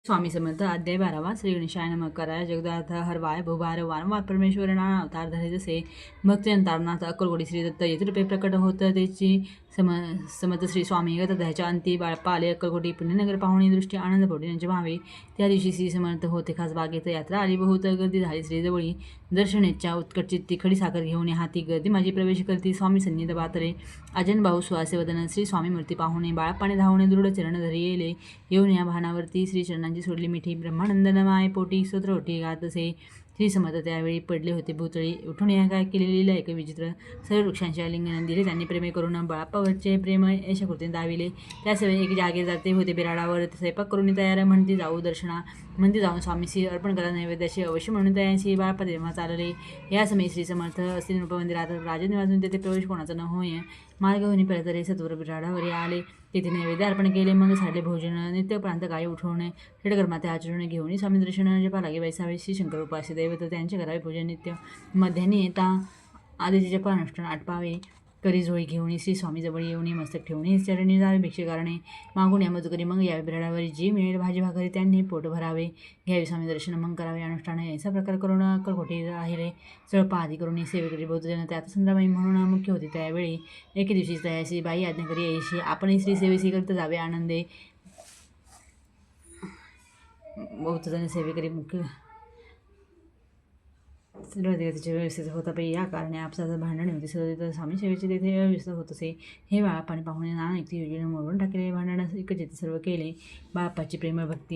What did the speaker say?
स्वामी समर्थ अध्याय 12 श्री गणेशाय नमः कराय जगदार्थ हरवाय भूभार वारंवार परमेश्वर नाना अवतार धरे जसे भक्ती अंतरनाथ अक्कलकोटी श्री दत्त येथून प्रकट होत त्याची समर्थ श्री स्वामी तथ्याच्या अंती बाळप्पा आले अक्कलकोटी पुण्यनगर पाहुणी दृष्टी आनंद पोटी यांचे भावे त्या दिवशी श्री समर्थ होते खास बागेत यात्रा आली बहुत गर्दी झाली श्री जवळी दर्शनेच्या उत्कट चित्ती खडी साखर घेऊन हाती गर्दी माझी प्रवेश करती स्वामी सन्निध बातरे अजन भाऊ सुहासे वदन श्री स्वामी मूर्ती पाहुणे बाळप्पाने धावणे दृढ चरण धरी येले येऊन या भानावरती श्री चरणांची सोडली मिठी ब्रह्मानंदन माय पोटी स्तोत्र होती गातसे श्री समर्थ त्यावेळी पडले होते भूतळी उठून या काय केलेली एक विचित्र सर्व वृक्षांचे आलिंगन दिले त्यांनी प्रेमे करून बाळप्पावरचे प्रेम यशा कृतीने दाविले त्यासवेळी एक जागे जाते होते बिराडावर स्वयंपाक करून तयार म्हणती जाऊ दर्शना म्हणती जाऊन स्वामीशी अर्पण करा नैवेद्याशी अवश्य म्हणून तयांशी बाळप्पा तेव्हा चालले या समयी श्री समर्थ असतील उपमंदिरात राजनिवासून तेथे प्रवेश कोणाचा न होय मार्ग होणी पळतरे सत्वर बिराडावर आले तेथे नैवेद्य अर्पण केले मग साडले भोजन नित्य प्रांत गायी उठवणे षडकर्माते आचरण घेऊन स्वामी दर्शन जपा लागे वैसावे श्री शंकर उपासी दैवत त्यांचे करावे पूजन नित्य मध्याने येता आदिती जपा अनुष्ठान आटपावे करी झोळी घेऊन श्री स्वामी जवळ येऊन मस्तक ठेवून चरणी जावे भिक्षे कारणे मागून या मजुकरी मग यावे बिराडावर जी मिळेल भाजी भाकरी त्यांनी पोट भरावे घ्यावे स्वामी दर्शन मग करावे अनुष्ठान याचा प्रकार करून अक्कलकोटी राहिले चळपा आधी करून सेवेकरी बहुजन त्यात संध्याबाई म्हणून मुख्य होती त्यावेळी एके दिवशी तयाशी बाई आज्ञा करी यायशी आपण श्री सेवेशी करता जावे आनंदे बहुजन सेवेकरी मुख्य तिचे व्यवस्थित होता पाहिजे या कारणे आपसाचं भांडण होते सदर स्वामी सेवेचे तेथे व्यवस्थित होत असे हे बाळाप्पाने पाहुणे नाना युक्ती योजना मोडून टाकले भांडण एकच सर्व केले बाळाप्पाची प्रेमळ भक्ती